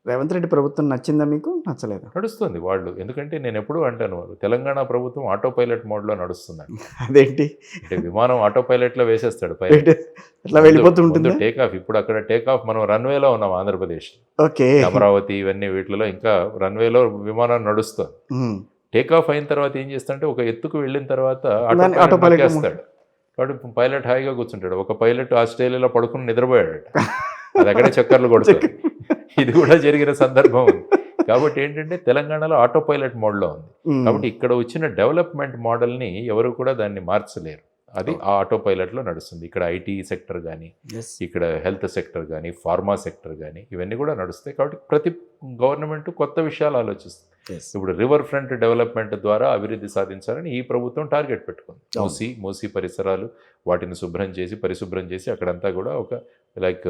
రేవంత్ రెడ్డి ప్రభుత్వం నచ్చిందా మీకు? నచ్చలేదా? నడుస్తుంది వాళ్ళు. ఎందుకంటే నేను ఎప్పుడూ అంటాను, తెలంగాణ ప్రభుత్వం ఆటో పైలట్ మోడ్‌లో నడుస్తుందండి. అదేంటి? అంటే విమానం ఆటో పైలట్‌లో వేసేస్తాడు పైలట్. ఏంటి? అట్లా వెళ్ళిపోతూ ముందు ఉంటుందా? Take off. ఇప్పుడు అక్కడ టేక్ ఆఫ్ మనం రన్‌వేలో ఉన్నాం ఆంధ్రప్రదేశ్‌లో. ఓకే. అమరావతి ఇవన్నీ వీటిలలో ఇంకా రన్‌వేలో విమానం నడుస్తుంది. హ్మ్. టేక్ ఆఫ్ అయిన తర్వాత ఏం చేస్తాడంటే ఒక ఎత్తుకు వెళ్ళిన తర్వాత దాన్ని ఆటో ఆటో పైలట్ పైలట్ నొక్కేస్తాడు. కాబట్టి పైలట్ హాయిగా కూర్చుంటాడు. ఒక పైలట్ ఆస్ట్రేలియాలో పడుకుని నిద్రపోయాడట. అది అక్కడే చక్కర్లు కొడుతుంది. ఇది కూడా జరిగిన సందర్భం ఉంది. కాబట్టి ఏంటంటే తెలంగాణలో ఆటో పైలట్ మోడ్‌లో ఉంది. కాబట్టి ఇక్కడ వచ్చిన డెవలప్‌మెంట్ మోడల్‌ని ఎవరు కూడా దాన్ని మార్చలేరు. అది ఆ ఆటో పైలట్‌లో నడుస్తుంది. ఇక్కడ ఐటీ సెక్టర్ గానీ, యెస్. ఇక్కడ హెల్త్ సెక్టర్ గానీ, ఫార్మా సెక్టర్ గానీ ఇవన్నీ కూడా నడుస్తాయి. కాబట్టి ప్రతి గవర్నమెంట్ కొత్త విషయాలు ఆలోచిస్తుంది. యెస్. ఇప్పుడు రివర్ ఫ్రంట్ డెవలప్మెంట్ ద్వారా అభివృద్ధి సాధించాలని ఈ ప్రభుత్వం టార్గెట్ పెట్టుకుంది. అవును. మూసీ పరిసరాలు వాటిని శుభ్రం చేసి, పరిశుభ్రం చేసి అక్కడంతా కూడా ఒక లైక్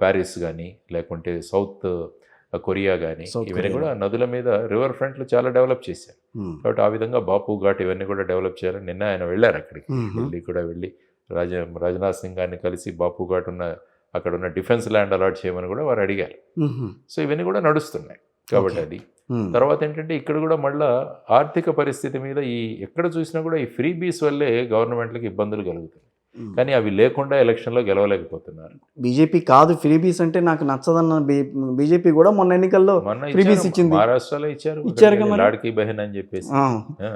ప్యారిస్ కానీ, లేకుంటే సౌత్ కొరియా కానీ సౌత్ ఇవన్నీ కొరియా. కూడా నదుల మీద రివర్ ఫ్రంట్లు చాలా డెవలప్ చేశారు. హ్మ్. కాబట్టి ఆ విధంగా బాపు ఘాట్ ఇవన్నీ కూడా డెవలప్ చేయాలని నిన్న ఆయన వెళ్ళారు అక్కడికి. ఢిల్లీ కూడా వెళ్ళి రాజ్నాథ్ సింగ్ గారిని కలిసి బాపు ఘాట్ ఉన్న అక్కడ ఉన్న డిఫెన్స్ ల్యాండ్ అలాట్ చేయమని కూడా వారు అడిగారు. మ్మ్. సో ఇవన్నీ కూడా నడుస్తున్నాయి. కాబట్టి అది మ్మ్. తర్వాత ఏంటంటే ఇక్కడ కూడా మళ్ళా ఆర్థిక పరిస్థితి మీద ఎక్కడ చూసినా కూడా ఈ ఫ్రీ బీస్ వల్లే గవర్నమెంట్లకు ఇబ్బందులు కలుగుతాయి. మ్మ్. కానీ అవి లేకుండా ఎలక్షన్లో గెలవలేకపోతున్నారు. బీజేపీ కాదు ఫ్రీబీస్ అంటే నాకు నచ్చదన్న బీజేపీ కూడా మొన్న ఎన్నికల్లో మొన్న ఫ్రీబీస్ ఇచ్చారు, ఇచ్చింది. మహారాష్ట్రలో ఇచ్చారు ఇచ్చారుగా మరి. లాడ్కీ బెహన్ అని చెప్పేసి. ఆ. ఆ,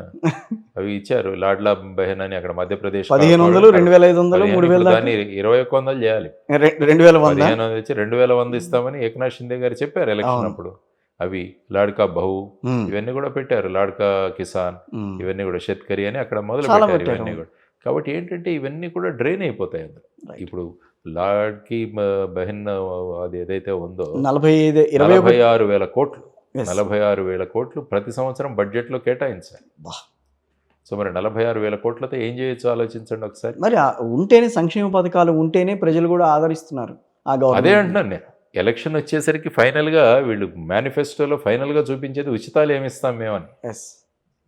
అవి ఇచ్చారు. లాడ్లా బెహన్ అని అక్కడ మధ్యప్రదేశ్ 1500, 2500, 3000 దాకా దాన్ని 2100 చేయాలి. 2100. 1500 ఇచ్చి 2100 ఇస్తామని ఏకనాథ్ షిందే గారు చెప్పారు ఎలక్షన్ అవును. అప్పుడు. అవి లాడ్కా బహు మ్మ్. ఇవన్నీ కూడా పెట్టారు. లాడ్కా కిసాన్ మ్మ్. ఇవన్నీ కూడా షెత్కరి అని అక్కడ మొదలు చాలా పెట్టారు పెట్టారు. ఇవన్నీ కూడా. కాబట్టి ఏంటంటే ఇవన్నీ కూడా డ్రైన్ అయిపోతాయి అందులో. Right. ఇప్పుడు లాడ్కి బెహన్ అది ఏదైతే ఉందో 45, 21. 46,000 కోట్లు, Yes. 46,000 కోట్లు ప్రతి సంవత్సరం బడ్జెట్లో కేటాయించాలి. బా. సో మరి 46,000 కోట్లతో ఏం చేయొచ్చు ఆలోచించండి ఒకసారి. మరి ఉంటేనే సంక్షేమ పథకాలు ఉంటేనే ప్రజలు కూడా ఆదరిస్తున్నారు ఆ అదే గవర్నమెంట్. అంటున్నాను నేను. ఎలక్షన్ వచ్చేసరికి ఫైనల్గా వీళ్ళు మేనిఫెస్టోలో ఫైనల్గా చూపించేది ఉచితాలు ఏమి ఇస్తాం మేమని. ఎస్.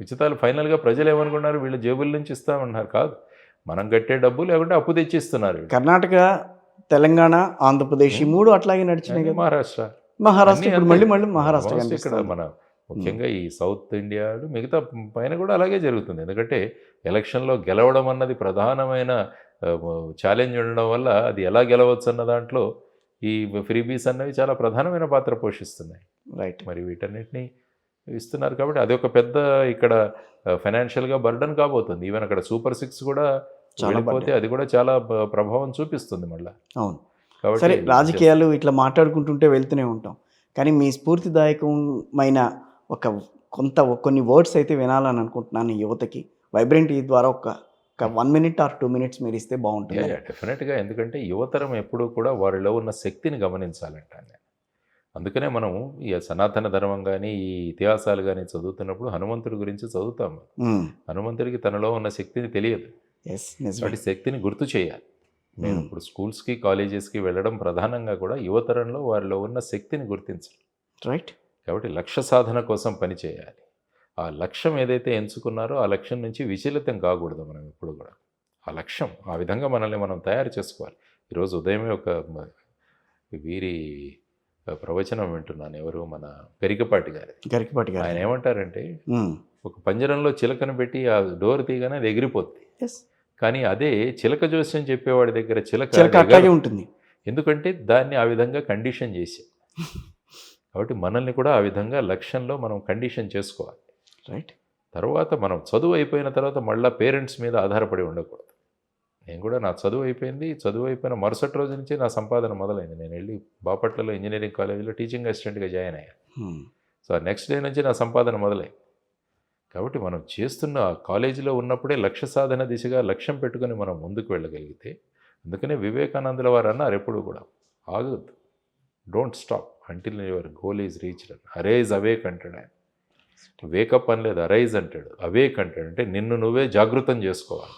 ఉచితాలు ఫైనల్గా ప్రజలు ఏమనుకున్నారు, వీళ్ళు జేబుల నుంచి ఇస్తామన్నారు. కాదు, మనం కట్టే డబ్బు లేకుంటే అప్పు తెచ్చి ఇస్తున్నారు వీళ్ళు. కర్ణాటక, తెలంగాణ, ఆంధ్రప్రదేశ్ ఈ మూడు అట్లాగే నడిచినాయి కదా. మహారాష్ట్ర మహారాష్ట్ర అన్నీ ఇప్పుడు అంతే. మళ్ళీ మహారాష్ట్ర Almost ఇక్కడ కనిపిస్తుంది. మన ముఖ్యంగా ఈ సౌత్ ఇండియా మిగతా పైన కూడా అలాగే జరుగుతుంది. ఎందుకంటే ఎలక్షన్లో గెలవడం అన్నది ప్రధానమైన ఛాలెంజ్ ఉండడం వల్ల అది ఎలా గెలవచ్చు అన్న దాంట్లో ఈ ఫ్రీబీస్ అన్నవి చాలా ప్రధానమైన పాత్ర పోషిస్తున్నాయి. రైట్. మరి వీటన్నిటిని ఇస్తున్నారు కాబట్టి అది ఒక పెద్ద ఇక్కడ ఫైనాన్షియల్గా బర్డన్ కాబోతుంది. ఈవెన్ అక్కడ సూపర్ 6 కూడా చాలా వెళ్ళిపోతే అది కూడా చాలా ప్రభావం చూపిస్తుంది మళ్ళీ. అవును. కాబట్టి సరే, రాజకీయాలు ఇట్లా మాట్లాడుకుంటుంటే వెళ్తూనే ఉంటాం, కానీ మీ స్ఫూర్తిదాయకమైన కొన్ని వర్డ్స్ అయితే వినాలని అనుకుంటున్నాను యువతకి. వైబ్రెంట్ ఈ ద్వారా ఒక 1 minute or 2 minutes మీరు ఇస్తే బాగుంటుంది. డెఫినెట్గా. ఎందుకంటే యువతరం ఎప్పుడూ కూడా వారిలో ఉన్న శక్తిని గమనించాలంటాను నేను. అందుకనే మనం ఈ సనాతన ధర్మం కానీ ఈ ఇతిహాసాలు కానీ చదువుతున్నప్పుడు హనుమంతుడి గురించి చదువుతాము. హనుమంతుడికి తనలో ఉన్న శక్తిని తెలియదు. ఎస్, నిజమే. వాటి శక్తిని గుర్తు చేయాలి. నేను ఇప్పుడు స్కూల్స్కి కాలేజెస్కి వెళ్ళడం ప్రధానంగా కూడా యువతరంలో వారిలో ఉన్న శక్తిని గుర్తించాలి. రైట్. కాబట్టి లక్ష్య సాధన కోసం పని చేయాలి. ఆ లక్ష్యం ఏదైతే ఎంచుకున్నారో ఆ లక్ష్యం నుంచి విచలితం కాకూడదు మనం ఎప్పుడు కూడా. ఆ లక్ష్యం ఆ విధంగా మనల్ని మనం తయారు చేసుకోవాలి. ఈరోజు ఉదయమే ఒక వీరి ప్రవచనం వింటున్నాను. ఎవరు, మన గరికపాటి గారు. ఆయన ఏమంటారంటే, ఒక పంజరంలో చిలకను పెట్టి ఆ డోర్ తీయగానే అది ఎగిరిపోద్ది. కానీ అదే చిలక జోస్యం చెప్పేవాడి దగ్గర చిలక అట్లాగే ఉంటుంది. ఎందుకంటే దాన్ని ఆ విధంగా కండిషన్ చేసి. కాబట్టి మనల్ని కూడా ఆ విధంగా లక్ష్యంలో మనం కండిషన్ చేసుకోవాలి. రైట్. తర్వాత మనం చదువు అయిపోయిన తర్వాత మళ్ళీ పేరెంట్స్ మీద ఆధారపడి ఉండకూడదు. నేను కూడా నా చదువు అయిపోయిన మరుసటి రోజు నుంచి నా సంపాదన మొదలైంది. నేను వెళ్ళి బాపట్లలో ఇంజనీరింగ్ కాలేజీలో టీచింగ్ అసిస్టెంట్గా జాయిన్ అయ్యాను. సో నెక్స్ట్ డే నుంచి నా సంపాదన మొదలైంది. కాబట్టి మనం చేస్తున్న కాలేజీలో ఉన్నప్పుడే లక్ష్య సాధన దిశగా లక్ష్యం పెట్టుకుని మనం ముందుకు వెళ్ళగలిగితే, అందుకనే వివేకానందుల వారు అన్నారు ఎప్పుడు కూడా, ఆగద్దు, don't stop until your goal is reached. Arise awake అంటాడు ఆయన. వేకప్ అని లేదు, అరైజ్ అంటాడు, అవేక్ అంటాడు. అంటే నిన్ను నువ్వే జాగృతం చేసుకోవాలి.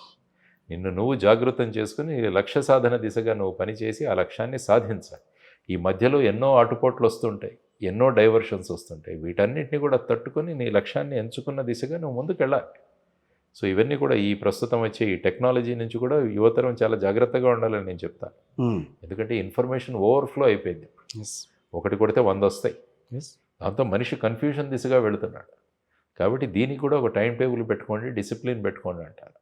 నిన్ను నువ్వు జాగృతం చేసుకుని లక్ష్య సాధన దిశగా నువ్వు పనిచేసి ఆ లక్ష్యాన్ని సాధించాలి. ఈ మధ్యలో ఎన్నో ఆటుపోట్లు వస్తుంటాయి, ఎన్నో డైవర్షన్స్ వస్తుంటాయి. వీటన్నిటిని కూడా తట్టుకొని నీ లక్ష్యాన్ని ఎంచుకున్న దిశగా నువ్వు ముందుకు వెళ్ళాలి. సో ఇవన్నీ కూడా ఈ ప్రస్తుతం వచ్చే ఈ టెక్నాలజీ నుంచి కూడా యువతరం చాలా జాగ్రత్తగా ఉండాలని నేను చెప్తాను. ఎందుకంటే ఇన్ఫర్మేషన్ ఓవర్ఫ్లో అయిపోయింది. ఒకటి కొడితే 100 వస్తాయి. ఎస్. దాంతో మనిషి కన్ఫ్యూజన్ దిశగా వెళుతున్నాడు. కాబట్టి దీనికి కూడా ఒక టైం టేబుల్ పెట్టుకోండి, డిసిప్లిన్ పెట్టుకోండి అంటారు.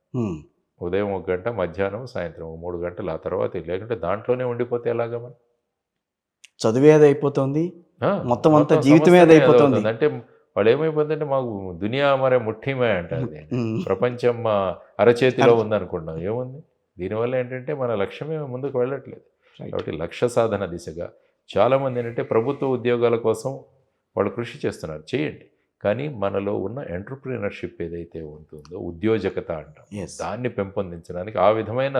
ఉదయం 1 గంట, మధ్యాహ్నం, సాయంత్రం 3 గంటలు, ఆ తర్వాత లేకుంటే దాంట్లోనే ఉండిపోతే ఎలాగా మనం? చదువే అది అయిపోతుంది, ఆ, మొత్తం అంతా మొత్తం జీవితమే అది సమస్తమే అయిపోతుంది. అదవుతుంది. అంటే వాళ్ళు ఏమైపోతుందంటే మాకు దునియా మరే ముఠ్ఠీమే అంటారు దీన్ని. ఉమ్. ప్రపంచం మా అరచేతిలో ఉందనుకుంటున్నాం. ఏముంది? దీనివల్ల ఏంటంటే మన లక్ష్యమే ముందుకు వెళ్ళట్లేదు. Right. కాబట్టి లక్ష్య సాధన దిశగా చాలామంది ఏంటంటే ప్రభుత్వ ఉద్యోగాల కోసం వాళ్ళు కృషి చేస్తున్నారు, చేయండి. కానీ మనలో ఉన్న ఎంటర్‌ప్రెన్యూర్‌షిప్ ఏదైతే ఉంటుందో, ఉద్యోజకత అంటాం, Yes. దాన్ని పెంపొందించడానికి ఆ విధమైన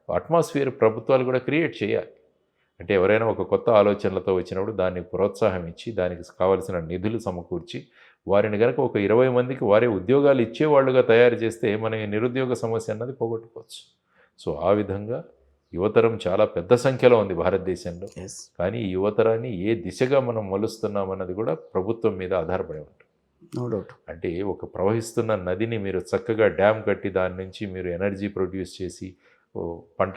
అట్మాస్ఫియర్ ప్రభుత్వాలు కూడా క్రియేట్ చేయాలి. అంటే ఎవరైనా ఒక కొత్త ఆలోచనలతో వచ్చినప్పుడు దాన్ని ప్రోత్సాహం ఇచ్చి, దానికి కావాల్సిన నిధులు సమకూర్చి, వారిని గనక ఒక 20 మందికి వారే ఉద్యోగాలు ఇచ్చేవాళ్ళుగా తయారు చేస్తే మన ఈ నిరుద్యోగ సమస్య అన్నది పోగొట్టుకోవచ్చు. సో ఆ విధంగా యువతరం చాలా పెద్ద సంఖ్యలో ఉంది భారతదేశంలో. Yes. కానీ ఈ యువతరాన్ని ఏ దిశగా మనం మలుస్తున్నాం అన్నది కూడా ప్రభుత్వం మీద ఆధారపడి ఉంటుంది. No doubt. అంటే ఒక ప్రవహిస్తున్న నదిని మీరు చక్కగా డ్యామ్ కట్టి దాని నుంచి మీరు ఎనర్జీ ప్రొడ్యూస్ చేసి పంటల